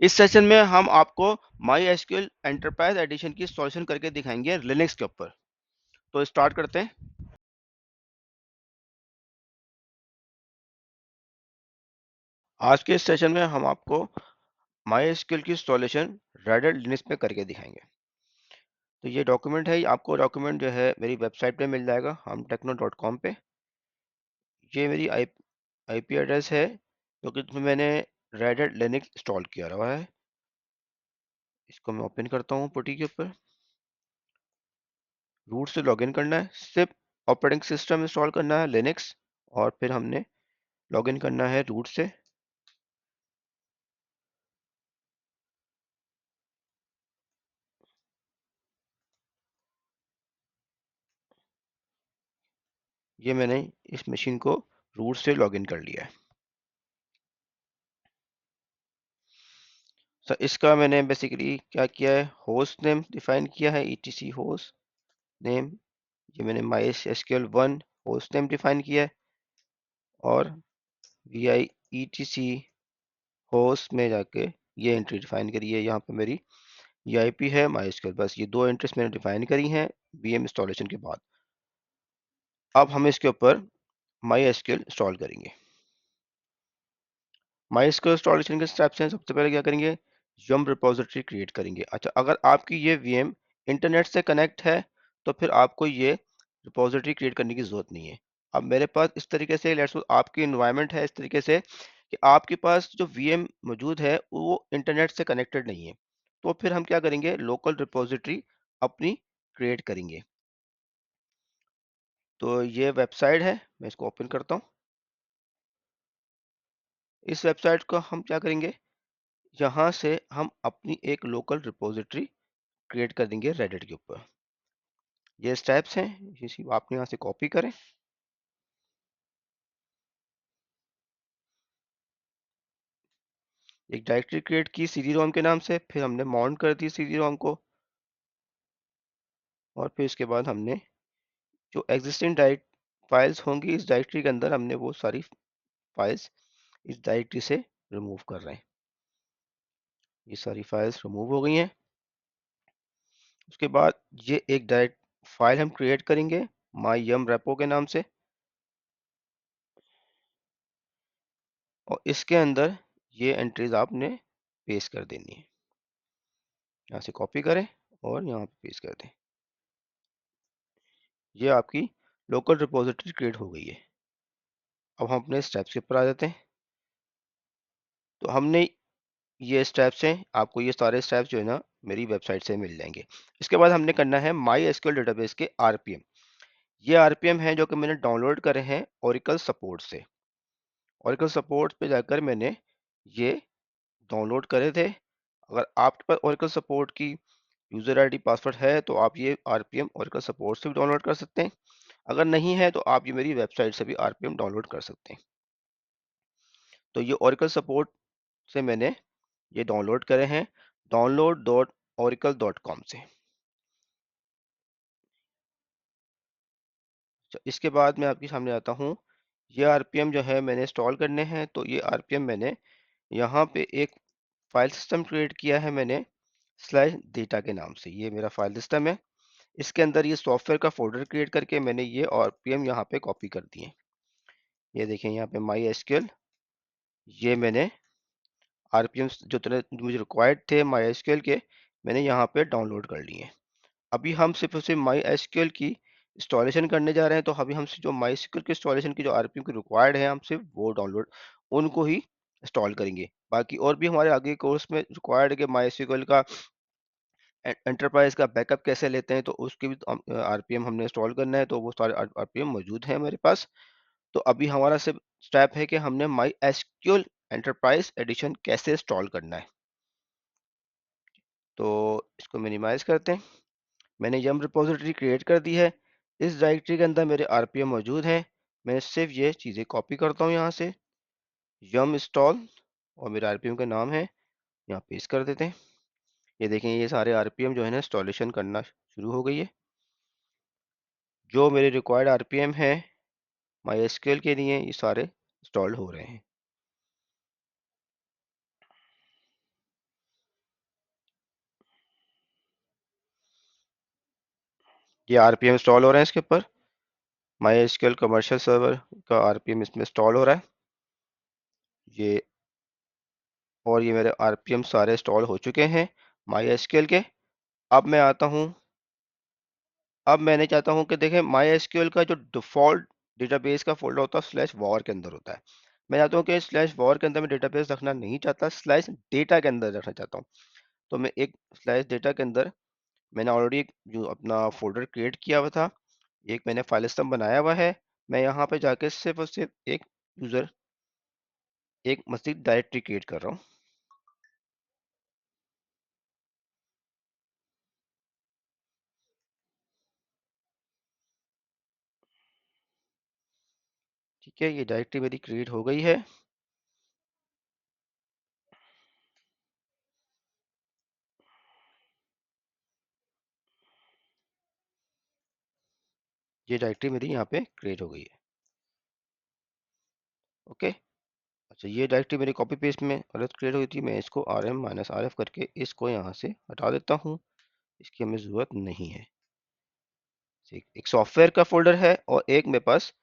इस सेशन में हम आपको माई एसक्यूएल एंटरप्राइज एडिशन की सॉल्यूशन करके दिखाएंगे लिनक्स के ऊपर। तो स्टार्ट करते हैं। आज के इस सेशन में हम आपको माई एसक्यूएल की सॉल्यूशन रेड हैट लिनक्स में करके दिखाएंगे। तो ये डॉक्यूमेंट है, आपको डॉक्यूमेंट जो है मेरी वेबसाइट पे मिल जाएगा, हम टेक्नो.com पे। ये मेरी आईपी एड्रेस है जो कि इसमें मैंने रेड हैट लिनक्स इंस्टॉल किया हुआ है। इसको मैं ओपन करता हूँ पुटी के ऊपर। रूट से लॉगिन करना है, सिर्फ ऑपरेटिंग सिस्टम इंस्टॉल करना है लिनक्स, और फिर हमने लॉगिन करना है रूट से। ये मैंने इस मशीन को रूट से लॉगिन कर लिया है। सर इसका मैंने बेसिकली क्या किया है, होस्ट नेम डिफाइन किया है, etc होस्ट नेम। ये मैंने MySQL1 होस्ट नेम डिफाइन किया है, और vi etc होस्ट में जाके ये एंट्री डिफाइन करी है। यहाँ पे मेरी ये आईपी है MySQL, बस ये दो एंट्रीज मैंने डिफाइन करी हैं VM इंस्टॉलेशन के बाद। अब हम इसके ऊपर MySQL इंस्टॉल करेंगे। MySQL इंस्टॉलेशन के स्टेप्स हैं। सबसे पहले क्या करेंगे, यम रिपोजिटरी क्रिएट करेंगे। अच्छा, अगर आपकी ये VM इंटरनेट से कनेक्ट है तो फिर आपको ये रिपोजिटरी क्रिएट करने की जरूरत नहीं है। अब मेरे पास इस तरीके से लेट्स आपकी इन्वायरमेंट है इस तरीके से कि आपके पास जो VM मौजूद है वो इंटरनेट से कनेक्टेड नहीं है, तो फिर हम क्या करेंगे, लोकल रिपोजिटरी अपनी क्रिएट करेंगे। तो ये वेबसाइट है, मैं इसको ओपन करता हूँ। इस वेबसाइट को हम क्या करेंगे, यहाँ से हम अपनी एक लोकल रिपोजिटरी क्रिएट कर देंगे रेडिट के ऊपर। ये स्टेप्स हैं, इसी आपने यहाँ से कॉपी करें। एक डायरेक्टरी क्रिएट की CD रोम के नाम से, फिर हमने माउंट कर दी CD रोम को, और फिर इसके बाद हमने जो एग्जिस्टिंग डायरेक्ट फाइल्स होंगी इस डायरेक्टरी के अंदर, हमने वो सारी फाइल्स इस डायरेक्टरी से रिमूव कर रहे हैं। ये सारी फाइल्स रिमूव हो गई हैं। उसके बाद ये एक डायरेक्ट फाइल हम क्रिएट करेंगे माई यम रेपो के नाम से, और इसके अंदर ये एंट्रीज आपने पेस्ट कर देनी है। यहाँ से कॉपी करें और यहाँ पे पेस्ट कर दें। ये आपकी लोकल रिपोजिटरी क्रिएट हो गई है। अब हम अपने स्टेप्स के ऊपर आ जाते हैं। तो हमने ये स्टेप्स हैं, आपको ये सारे स्टेप्स जो है ना मेरी वेबसाइट से मिल जाएंगे। इसके बाद हमने करना है MySQL डेटाबेस के RPM। ये RPM हैं जो कि मैंने डाउनलोड करे हैं ओरेकल सपोर्ट से। ओरेकल सपोर्ट पे जाकर मैंने ये डाउनलोड करे थे। अगर आपके पास ओरेकल सपोर्ट की यूजर आईडी पासवर्ड है तो आप ये RPM ओरेकल सपोर्ट से भी डाउनलोड कर सकते हैं। अगर नहीं है तो आप ये मेरी वेबसाइट से भी RPM डाउनलोड कर सकते हैं। तो ये ओरेकल सपोर्ट से मैंने ये डाउनलोड करे हैं download.oracle.com से। इसके बाद मैं आपके सामने आता हूँ। ये RPM जो है मैंने इंस्टॉल करने हैं, तो ये RPM मैंने यहाँ पे एक फाइल सिस्टम क्रिएट किया है मैंने स्लैश डेटा के नाम से। ये मेरा फाइल सिस्टम है, इसके अंदर ये सॉफ्टवेयर का फोल्डर क्रिएट करके मैंने ये RPM यहाँ पे कॉपी कर दिए। ये देखें यहाँ पे MySQL, ये मैंने RPM जो मुझे रिक्वायर्ड थे MySQL के, मैंने यहाँ पे डाउनलोड कर लिए। अभी हम सिर्फ और सिर्फ MySQL की इंस्टॉलेशन करने जा रहे हैं, तो अभी हम जो MySQL के इंस्टॉलेशन की जो RPM की रिक्वायर्ड है, हम सिर्फ वो डाउनलोड उनको ही इंस्टॉल करेंगे। बाकी और भी हमारे आगे कोर्स में रिक्वायर्ड है कि MySQL का एंटरप्राइज का बैकअप कैसे लेते हैं, तो उसकी भी RPM हमने इंस्टॉल करना है, तो वो सारे RPM मौजूद हैं मेरे पास। तो अभी हमारा सिर्फ स्टेप है कि हमने MySQL एंटरप्राइज एडिशन कैसे इंस्टॉल करना है। तो इसको मिनिमाइज करते हैं। मैंने यम रिपोजिटरी क्रिएट कर दी है। इस डायरेक्टरी के अंदर मेरे RPM मौजूद हैं। मैं सिर्फ ये चीज़ें कॉपी करता हूँ यहाँ से, यम इंस्टॉल, और मेरा RPM का नाम है, यहाँ पेस्ट कर देते हैं। ये देखें ये सारे RPM जो है ना इंस्टॉलेशन करना शुरू हो गई है। जो मेरे रिक्वायर्ड RPM है MySQL के लिए, ये सारे इंस्टॉल हो रहे हैं। ये आरपीएम इंस्टॉल हो रहे हैं इसके ऊपर। माई एसक्यूएल कमर्शियल सर्वर का आरपीएम इसमें इंस्टॉल हो रहा है ये, और ये मेरे आरपीएम सारे इंस्टॉल हो चुके हैं माई एसक्यूएल के। अब मैं आता हूँ, अब मैंने चाहता हूँ कि देखें माई एसक्यूएल का जो डिफॉल्ट डेटाबेस का फोल्डर होता है स्लैश वॉर के अंदर होता है। मैं चाहता हूँ कि स्लैश वॉर के अंदर मैं डेटाबेस रखना नहीं चाहता, स्लैश डेटा के अंदर रखना चाहता हूँ। तो मैं एक स्लैश डेटा के अंदर मैंने ऑलरेडी एक जो अपना फोल्डर क्रिएट किया हुआ था, एक मैंने फाइल सिस्टम बनाया हुआ है। मैं यहाँ पे जाके सिर्फ और सिर्फ एक यूजर एक मस्जिद डायरेक्टरी क्रिएट कर रहा हूँ। ठीक है, ये डायरेक्टरी मेरी क्रिएट हो गई है। ये डायरेक्टरी मेरी यहाँ पे क्रिएट हो गई है। ओके, अच्छा ये डायरेक्टरी मेरी कॉपी पेस्ट में गलत क्रिएट हुई थी। मैं इसको rm-rf करके इसको यहाँ से हटा देता हूँ, इसकी हमें ज़रूरत नहीं है। एक सॉफ्टवेयर का फोल्डर है और एक मेरे पास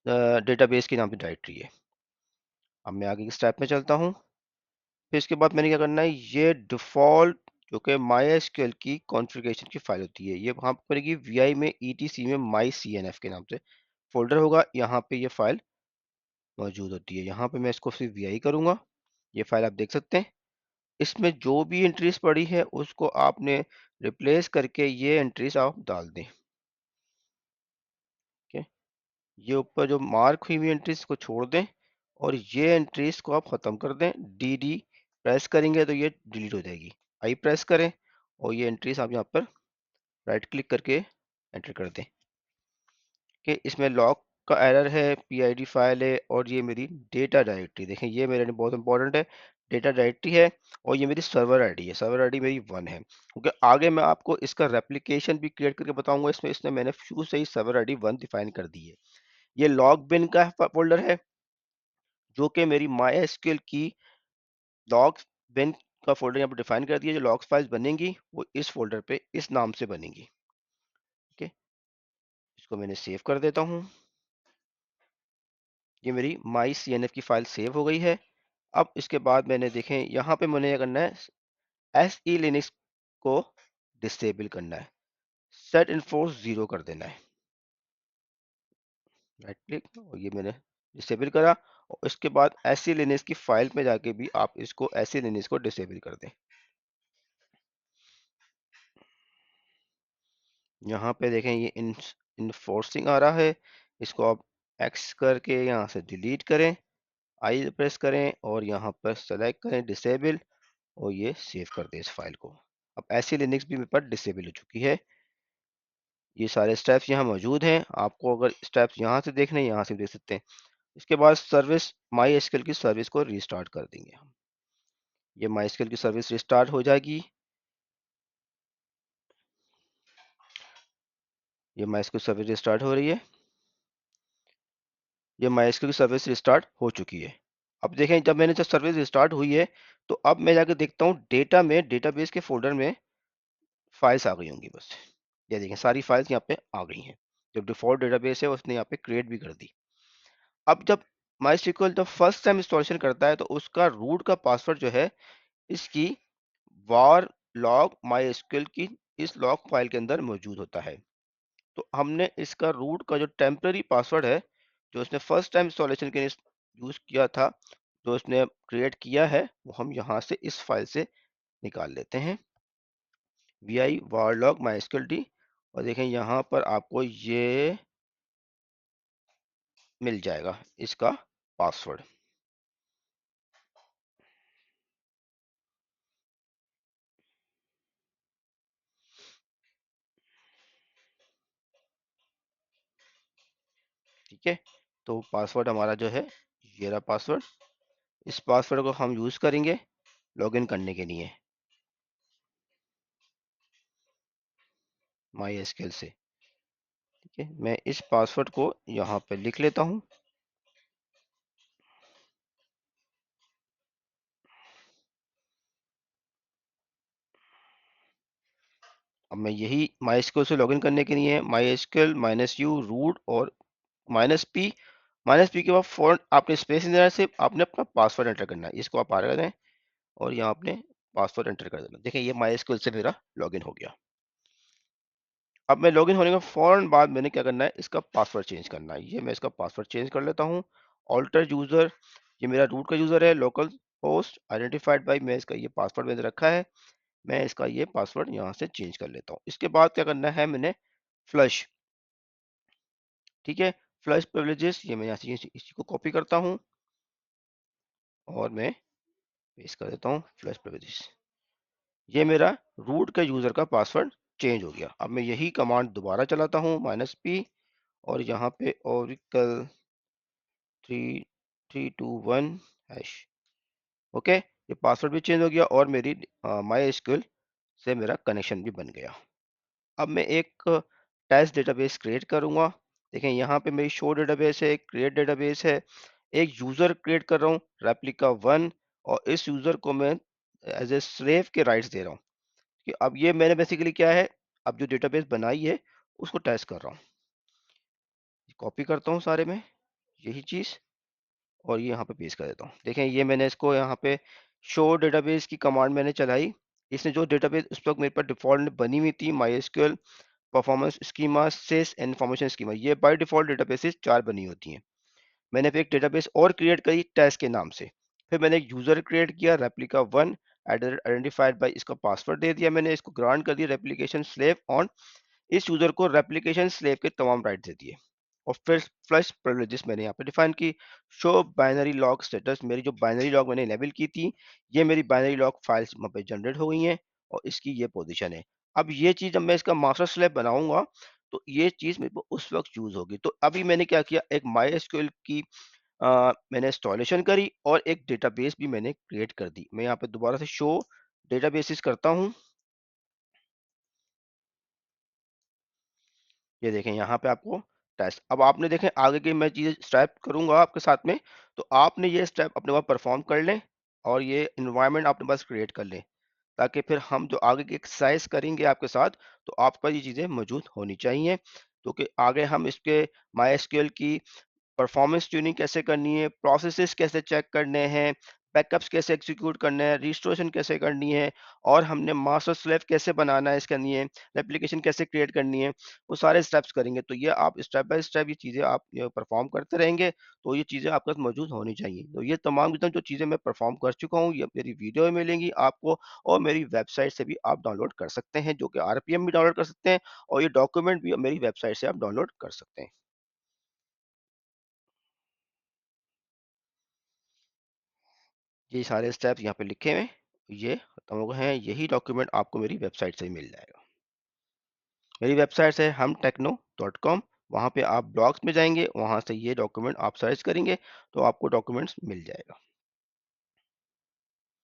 डेटाबेस के नाम की डायरेक्टरी है। अब मैं आगे की स्टेप में चलता हूँ। फिर इसके बाद मैंने क्या करना है, ये डिफॉल्ट जो कि माई एसक्यूएल की कॉन्फ़िगरेशन की फाइल होती है, ये वहाँ पर पड़ेगी वी में ETC में माई CNF के नाम से फोल्डर होगा। यहाँ पे ये फाइल मौजूद होती है। यहाँ पे मैं इसको सिर्फ वी करूँगा। ये फाइल आप देख सकते हैं, इसमें जो भी एंट्रीज पड़ी है उसको आपने रिप्लेस करके ये एंट्रीज आप डाल दें। ठीक है, ये ऊपर जो मार्क हुई हुई एंट्रीज को छोड़ दें और ये एंट्रीज को आप खत्म कर दें। डी प्रेस करेंगे तो ये डिलीट हो जाएगी। आई प्रेस करें और ये एंट्रीज आप यहाँ पर राइट क्लिक करके एंटर कर दें कि इसमें लॉग का एरर है, PID फाइल है, और ये मेरी डेटा डायरेक्टरी देखें, ये मेरे लिए बहुत इंपॉर्टेंट है। डेटा डायरेक्टरी है और ये मेरी सर्वर आईडी है, सर्वर आईडी मेरी 1 है, क्योंकि आगे मैं आपको इसका रेप्लिकेशन भी क्रिएट करके बताऊंगा। इसमें इसने मैंने शुरू से ही सर्वर आईडी 1 डिफाइन कर दी है। ये लॉग बिन का फोल्डर है जो कि मेरी माई एसक्यूएल की लॉग बिन का फोल्डर यहाँ पर डिफाइन कर दिया। जो लॉग्स फाइल्स बनेंगी वो इस फोल्डर पे इस नाम से बनेंगी। ओके, इसको मैंने सेव कर देता हूँ। ये मेरी माई CNF की फाइल सेव हो गई है। अब इसके बाद मैंने देखें यहाँ पे मैंने क्या करना है, SE लिनक्स को डिसेबल करना है, सेट इन्फोर्स 0 कर देना है। राइट क्लिक और ये मैंने डिसेबल करा, और इसके बाद SE लिनक्स की फाइल में जाके भी आप इसको SE लिनक्स को डिसेबल कर दें। यहाँ पे देखें ये इन्फोर्सिंग आ रहा है, इसको आप X करके यहाँ से डिलीट करें, आई प्रेस करें और यहाँ पर सेलेक्ट करें डिसेबल, और ये सेव कर दें इस फाइल को। अब ऐसी लिनक्स भी मेरे पास डिसेबल हो चुकी है। ये सारे स्टेप्स यहाँ मौजूद हैं, आपको अगर स्टेप्स यहाँ से देखने हैं यहाँ से देख सकते हैं। इसके बाद सर्विस माई एसक्यूएल की सर्विस को रिस्टार्ट कर देंगे हम। ये माई एसक्यूएल की सर्विस रिस्टार्ट हो जाएगी। ये माई एसक्यूएल सर्विस रिस्टार्ट हो रही है। ये माई एसक्यूएल की सर्विस रिस्टार्ट हो चुकी है। अब देखें जब सर्विस रिस्टार्ट हुई है तो अब मैं जाकर देखता हूँ डेटा में, डेटाबेस के फोल्डर में फाइल्स आ गई होंगी बस। ये देखें सारी फाइल्स यहाँ पे आ गई हैं। जो डिफॉल्ट डेटाबेस है उसने यहाँ पे क्रिएट भी कर दी। अब जब MySQL जब फर्स्ट टाइम इंस्टॉलेशन करता है तो उसका रूट का पासवर्ड जो है इसकी var log MySQL की इस लॉग फाइल के अंदर मौजूद होता है। तो हमने इसका रूट का जो टेम्पररी पासवर्ड है जो उसने फर्स्ट टाइम इंस्टॉलेशन के लिए यूज किया था, जो उसने क्रिएट किया है, वो हम यहाँ से इस फाइल से निकाल लेते हैं, vi varlog mysql d, और देखें यहाँ पर आपको ये मिल जाएगा इसका पासवर्ड। ठीक है, तो पासवर्ड हमारा जो है ये रहा पासवर्ड। इस पासवर्ड को हम यूज करेंगे लॉगिन करने के लिए माई एसक्यूएल से। ठीक है, मैं इस पासवर्ड को यहाँ पे लिख लेता हूँ। अब मैं यही MySQL से लॉगिन करने के लिए MySQL -u रूट और -p के बाद फॉरन आपने स्पेस नहीं देना है, सिर्फ आपने अपना पासवर्ड एंटर करना है। इसको आप आगे कर दें और यहाँ आपने पासवर्ड एंटर कर देना। देखिए ये MySQL से मेरा लॉगिन हो गया। अब मैं लॉगिन होने के फौरन बाद मैंने क्या करना है, इसका पासवर्ड चेंज करना है। ये मैं इसका पासवर्ड चेंज कर लेता हूँ। ऑल्टर यूजर, ये मेरा रूट का यूजर है, लोकल होस्ट आइडेंटिफाइड बाई, मैं इसका ये पासवर्ड मैंने रखा है। मैं इसका ये पासवर्ड यहाँ से चेंज कर लेता हूँ। इसके बाद क्या करना है, मैंने फ्लश, ठीक है, फ्लश प्रिविलेजेस, ये मैं यहाँ से इसी को कॉपी करता हूँ और मैं पेस्ट कर देता हूँ फ्लश प्रिविलेजेस। ये मेरा रूट के यूजर का पासवर्ड चेंज हो गया। अब मैं यही कमांड दोबारा चलाता हूँ -p और यहाँ पे ओरेकल 3321 हैश। ओके, ये पासवर्ड भी चेंज हो गया और मेरी MySQL से मेरा कनेक्शन भी बन गया। अब मैं एक टेस्ट डेटाबेस क्रिएट करूंगा। देखें यहाँ पे मेरी शो डेटाबेस है, क्रिएट डेटाबेस है, एक यूजर क्रिएट कर रहा हूँ रेप्लिका 1 और इस यूजर को मैं एज ए स्लेव के राइट्स दे रहा हूँ कि अब ये मैंने बेसिकली क्या है, अब जो डेटाबेस बनाई है उसको टेस्ट कर रहा हूँ। कॉपी करता हूँ सारे में यही चीज और ये यहाँ पे पेस्ट कर देता हूँ। देखें ये मैंने इसको यहाँ पे शो डेटाबेस की कमांड मैंने चलाई। इसने जो डेटाबेस उस वक्त मेरे पास डिफॉल्ट बनी हुई थी MySQL परफॉर्मेंस स्कीमा सिस इन्फॉर्मेशन स्कीमा, ये बाय डिफॉल्ट डेटाबेसेस 4 बनी होती हैं। मैंने फिर एक डेटाबेस और क्रिएट करी टेस्ट के नाम से। फिर मैंने एक यूजर क्रिएट किया रेप्लिका 1 आइडेंटिफाइड बाय, इसका पासवर्ड दे दिया मैंने, इसको ग्रांट कर दिया रेप्लिकेशन स्लेव ऑन, इस यूजर को रेप्लिकेशन स्लेव के तमाम राइट दे दिए। और फिर फ्लश प्रिविलेजेस मैंने यहाँ पे डिफाइन की। शो बाइनरी लॉग स्टेटस, मेरी जो बाइनरी लॉग मैंने इनेबल की थी, ये मेरी बाइनरी लॉग फाइल्स वहाँ पे जनरेट हो गई हैं और इसकी ये पोजीशन है। अब ये चीज़ जब मैं इसका मास्टर स्लेव बनाऊंगा तो ये चीज़ मेरे को उस वक्त यूज होगी। तो अभी मैंने क्या किया, एक MySQL की मैंने इंस्टॉलेशन करी और एक डेटाबेस भी मैंने क्रिएट कर दी। मैं यहाँ पे दोबारा से शो डेटाबेसेस करता हूँ। ये देखें यहाँ पे आपको टेस्ट, अब आपने देखें आगे की मैं चीज़ें स्टेप करूंगा आपके साथ में, तो आपने ये स्टेप अपने पास परफॉर्म कर लें और ये इन्वायरमेंट अपने पास क्रिएट कर लें, ताकि फिर हम जो आगे की एक्सरसाइज करेंगे आपके साथ तो आपका ये चीज़ें मौजूद होनी चाहिए, क्योंकि आगे हम इसके MySQL की परफॉर्मेंस ट्यूनिंग कैसे करनी है, प्रोसेसेस कैसे चेक करने हैं, बैकअप्स कैसे एग्जीक्यूट करना है, रिस्टोरेशन कैसे करनी है और हमने मास्टर स्लेव कैसे बनाना है, इसके लिए रेप्लिकेशन कैसे क्रिएट करनी है, वो सारे स्टेप्स करेंगे। तो ये आप स्टेप बाय स्टेप ये चीज़ें आप परफॉर्म करते रहेंगे तो ये चीज़ें आपके पास मौजूद होनी चाहिए। तो ये तमाम एकदम जो चीज़ें मैं परफॉर्म कर चुका हूँ ये मेरी वीडियो में मिलेंगी आपको और मेरी वेबसाइट से भी आप डाउनलोड कर सकते हैं, जो कि RPM भी डाउनलोड कर सकते हैं और ये डॉक्यूमेंट भी मेरी वेबसाइट से आप डाउनलोड कर सकते हैं। ये सारे स्टेप्स यहाँ पे लिखे हुए ये खत्म हो गए हैं। यही डॉक्यूमेंट आपको मेरी वेबसाइट से ही मिल जाएगा। मेरी वेबसाइट है humtechno.com। वहाँ पे आप ब्लॉग्स में जाएंगे, वहाँ से ये डॉक्यूमेंट आप सर्च करेंगे तो आपको डॉक्यूमेंट्स मिल जाएगा।